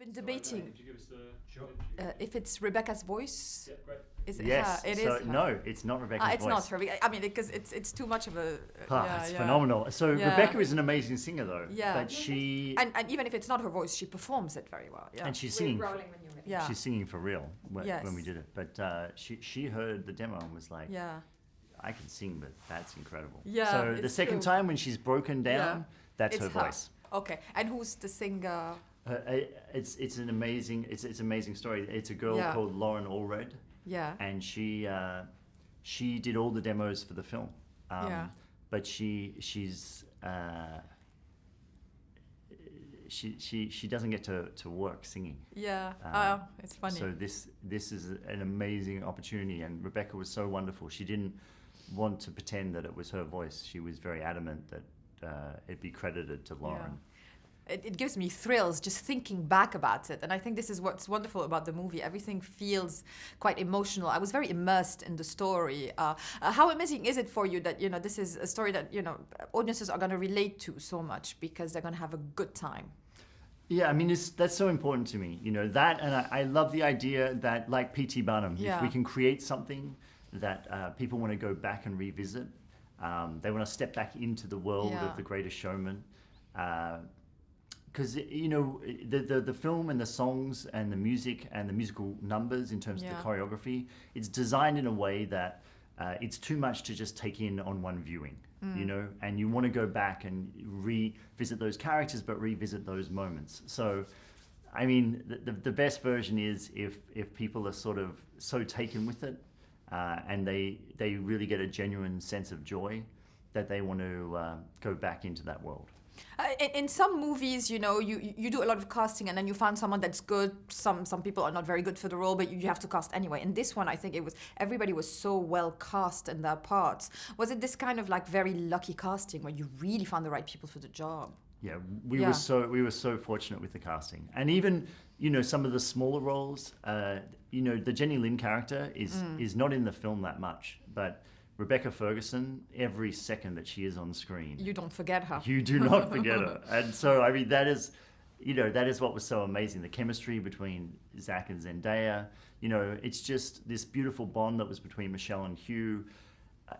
Been debating Could you give us the Sure. if it's Rebecca's voice. Yeah, great. Is it Yes. her? It so is her. no, it's not Rebecca's It's voice. not her. I mean, because it's too much of a. It's phenomenal. So Yeah. Rebecca is an amazing singer, though. Yeah. But she And even if it's not her voice, she performs it very well. Yeah. and she's singing. Rolling when you're ready. Yeah. She's singing for real when Yes. we did it. But she heard the demo and was like, Yeah. I can sing, but that's incredible. Yeah, So the it's second true. time when she's broken down, Yeah. that's It's her her. voice. Okay. And who's the singer? It's an amazing amazing story. It's a girl Yeah. called Lauren Allred, Yeah. and she did all the demos for the film. Yeah. But she's she doesn't get to work singing. Yeah. It's funny. So this is an amazing opportunity, and Rebecca was so wonderful. She didn't want to pretend that it was her voice. She was very adamant that it be credited to Lauren. It gives me thrills just thinking back about it. And I think this is what's wonderful about the movie. Everything feels quite emotional. I was very immersed in the story. How amazing is it for you that, this is a story that, audiences are going to relate to so much because they're going to have a good time? Yeah, I mean, that's so important to me. That, and I love the idea that, like P.T. Barnum, if we can create something that people want to go back and revisit, they want to step back into the world of The Greatest Showman. Because the film and the songs and the music and the musical numbers in terms of the choreography, it's designed in a way that it's too much to just take in on one viewing, and you want to go back and revisit those characters, but revisit those moments. So, I mean, the best version is if people are sort of so taken with it, and they really get a genuine sense of joy that they want to go back into that world. In some movies, you do a lot of casting and then you find someone that's good. Some people are not very good for the role, but you have to cast anyway. In this one, I think everybody was so well cast in their parts. Was it this kind of like very lucky casting where you really found the right people for the job? Yeah, we were so fortunate with the casting, and even some of the smaller roles. The Jenny Lin character is not in the film that much, but Rebecca Ferguson, every second that she is on screen, you don't forget her. You do not forget her. And so, I mean, that is what was so amazing. The chemistry between Zach and Zendaya, it's just this beautiful bond that was between Michelle and Hugh.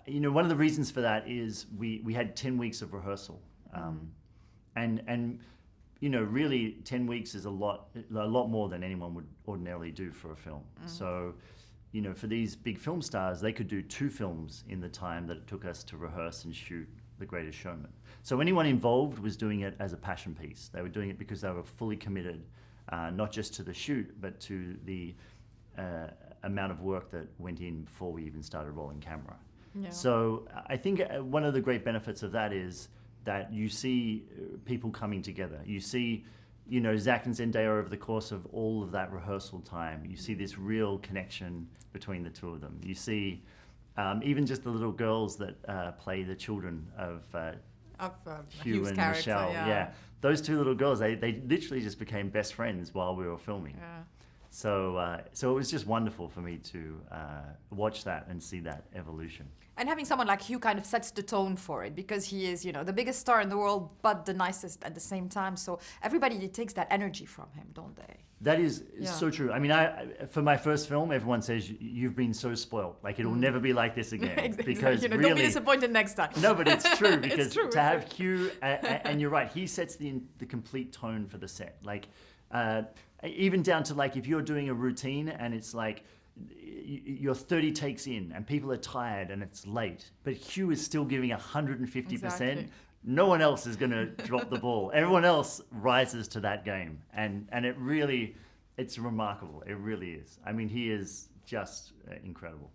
One of the reasons for that is we had 10 weeks of rehearsal. And really 10 weeks is a lot more than anyone would ordinarily do for a film. So, for these big film stars, they could do 2 films in the time that it took us to rehearse and shoot The Greatest Showman. So anyone involved was doing it as a passion piece. They were doing it because they were fully committed, not just to the shoot, but to the amount of work that went in before we even started rolling camera. Yeah. So I think one of the great benefits of that is that you see people coming together. You see Zach and Zendaya over the course of all of that rehearsal time. You see this real connection between the two of them. You see even just the little girls that play the children of Hugh and Michelle. Yeah. Those 2 little girls, they literally just became best friends while we were filming. Yeah. So it was just wonderful for me to watch that and see that evolution. And having someone like Hugh kind of sets the tone for it because he is, the biggest star in the world, but the nicest at the same time. So everybody takes that energy from him, don't they? That is so true. I mean, for my first film, everyone says, you've been so spoiled. Like, it'll never be like this again. Exactly. Because really, don't be disappointed next time. No, but it's true. Because it's true, to have Hugh, and you're right, he sets the complete tone for the set. Like, even down to like, if you're doing a routine and it's like, you're 30 takes in and people are tired and it's late, but Hugh is still giving 150%. Exactly. No one else is going to drop the ball. Everyone else rises to that game. And it's remarkable. It really is. I mean, he is just incredible.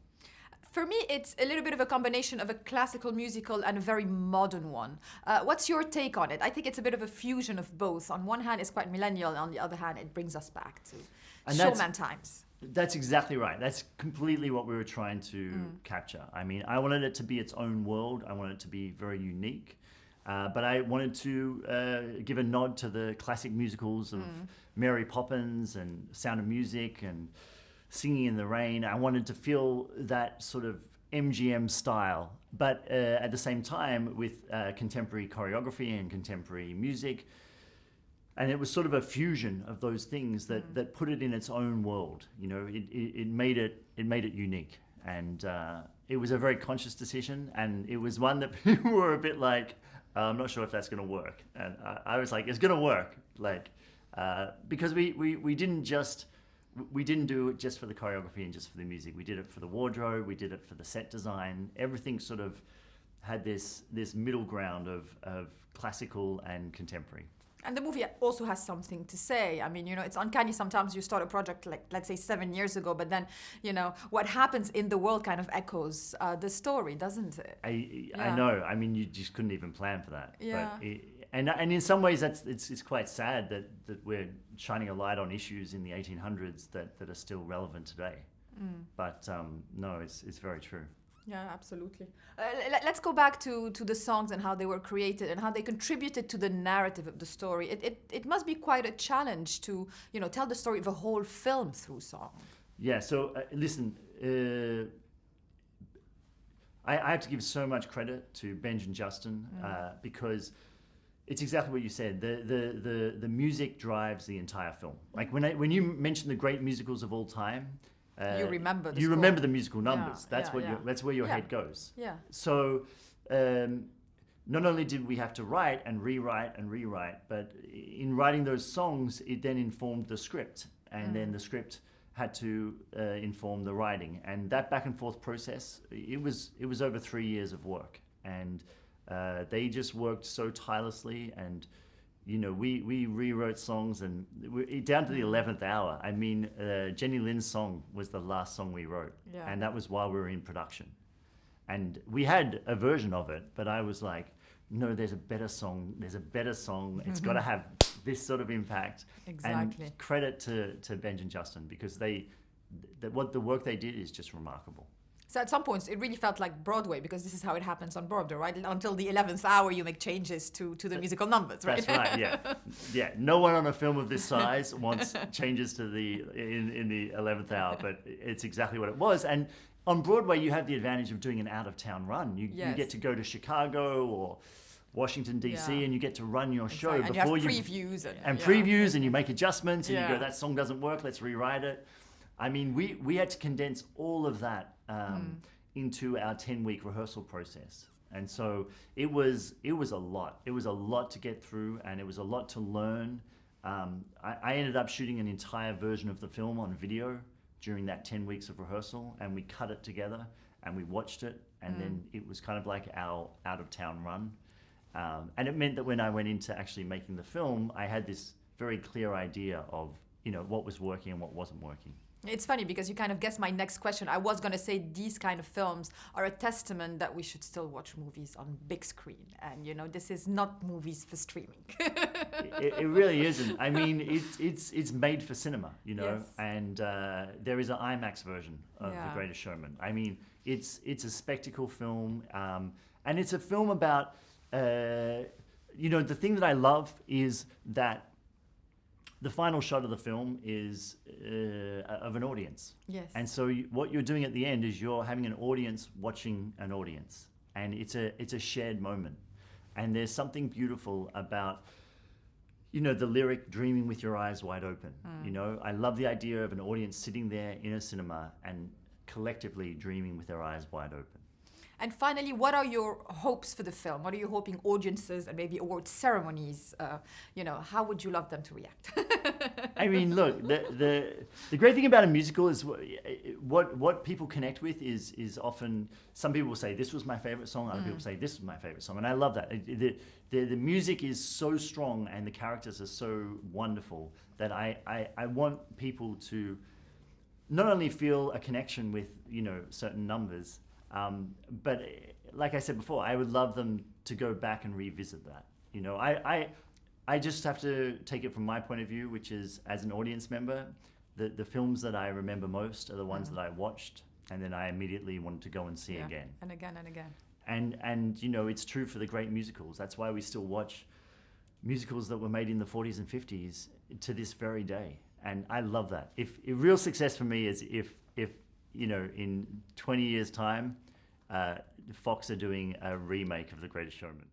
For me, it's a little bit of a combination of a classical musical and a very modern one. What's your take on it? I think it's a bit of a fusion of both. On one hand, it's quite millennial. And on the other hand, it brings us back to showman times. That's exactly right. That's completely what we were trying to capture. I mean, I wanted it to be its own world. I wanted it to be very unique. But I wanted to give a nod to the classic musicals of Mary Poppins and Sound of Music and Singing in the Rain. I wanted to feel that sort of MGM style, but at the same time with contemporary choreography and contemporary music. and it was sort of a fusion of those things that put it in its own world. You know, it made it unique, and it was a very conscious decision, and it was one that people were a bit like, I'm not sure if that's going to work, and I was like, it's going to work, like because we didn't do it just for the choreography and just for the music. We did it for the wardrobe, we did it for the set design. Everything sort of had this middle ground of classical and contemporary. And the movie also has something to say. I mean, you know, it's uncanny sometimes you start a project like, let's say 7 years ago, but then, you know, what happens in the world kind of echoes the story, doesn't it? I know. I mean, you just couldn't even plan for that. Yeah. But and in some ways, it's quite sad that we're shining a light on issues in the 1800s that are still relevant today. But no, it's very true. Yeah, absolutely. Let's go back to the songs and how they were created and how they contributed to the narrative of the story. It must be quite a challenge to, you know, tell the story of a whole film through song. Yeah, so listen, I have to give so much credit to Benj and Justin because it's exactly what you said. The music drives the entire film. Like when you mention the great musicals of all time, you remember the you score. remember the musical numbers. Yeah, That's where your head goes. Yeah. So not only did we have to write and rewrite, but in writing those songs, it then informed the script, and then the script had to inform the writing, and that back and forth process. It was over 3 years of work, and they just worked so tirelessly. And you know, we rewrote songs and down to the 11th hour. I mean, Jenny Lin's song was the last song we wrote, and that was while we were in production. And we had a version of it, but I was like, no, there's a better song. It's got to have this sort of impact. Exactly. And credit to Benj and Justin, because the work they did is just remarkable. So at some points, it really felt like Broadway, because this is how it happens on Broadway, right? Until the 11th hour, you make changes to the musical numbers, right? That's right, yeah. Yeah, no one on a film of this size wants changes to in the 11th hour, but it's exactly what it was. And on Broadway, you have the advantage of doing an out-of-town run. You get to go to Chicago or Washington, D.C., and you get to run your show and before you have previews. Previews, and you make adjustments, and you go, that song doesn't work, let's rewrite it. I mean, we had to condense all of that into our 10-week rehearsal process. And so it was a lot. It was a lot to get through, and it was a lot to learn. I ended up shooting an entire version of the film on video during that 10 weeks of rehearsal, and we cut it together, and we watched it, and then it was kind of like our out-of-town run. And it meant that when I went into actually making the film, I had this very clear idea of, you know, what was working and what wasn't working. It's funny because you kind of guessed my next question. I was going to say these kind of films are a testament that we should still watch movies on big screen. And, you know, this is not movies for streaming. It really isn't. I mean, it's made for cinema, you know, Yes. and there is an IMAX version of The Greatest Showman. I mean, it's a spectacle film, and it's a film about, you know, the thing that I love is that the final shot of the film is of an audience. Yes. And so what you're doing at the end is you're having an audience watching an audience. And it's a shared moment. And there's something beautiful about, you know, the lyric, dreaming with your eyes wide open. You know, I love the idea of an audience sitting there in a cinema and collectively dreaming with their eyes wide open. And finally, what are your hopes for the film? What are you hoping audiences and maybe award ceremonies, you know, how would you love them to react? I mean, look, the great thing about a musical is what people connect with is often, some people will say, this was my favorite song, other people say, this was my favorite song. And I love that. The music is so strong and the characters are so wonderful that I want people to not only feel a connection with, you know, certain numbers, but like I said before, I would love them to go back and revisit that. You know, I just have to take it from my point of view, which is as an audience member, the films that I remember most are the ones that I watched and then I immediately wanted to go and see again. And again and again. And you know, it's true for the great musicals. That's why we still watch musicals that were made in the 40s and 50s to this very day. And I love that. If real success for me is if you know, in 20 years' time, Fox are doing a remake of The Greatest Showman.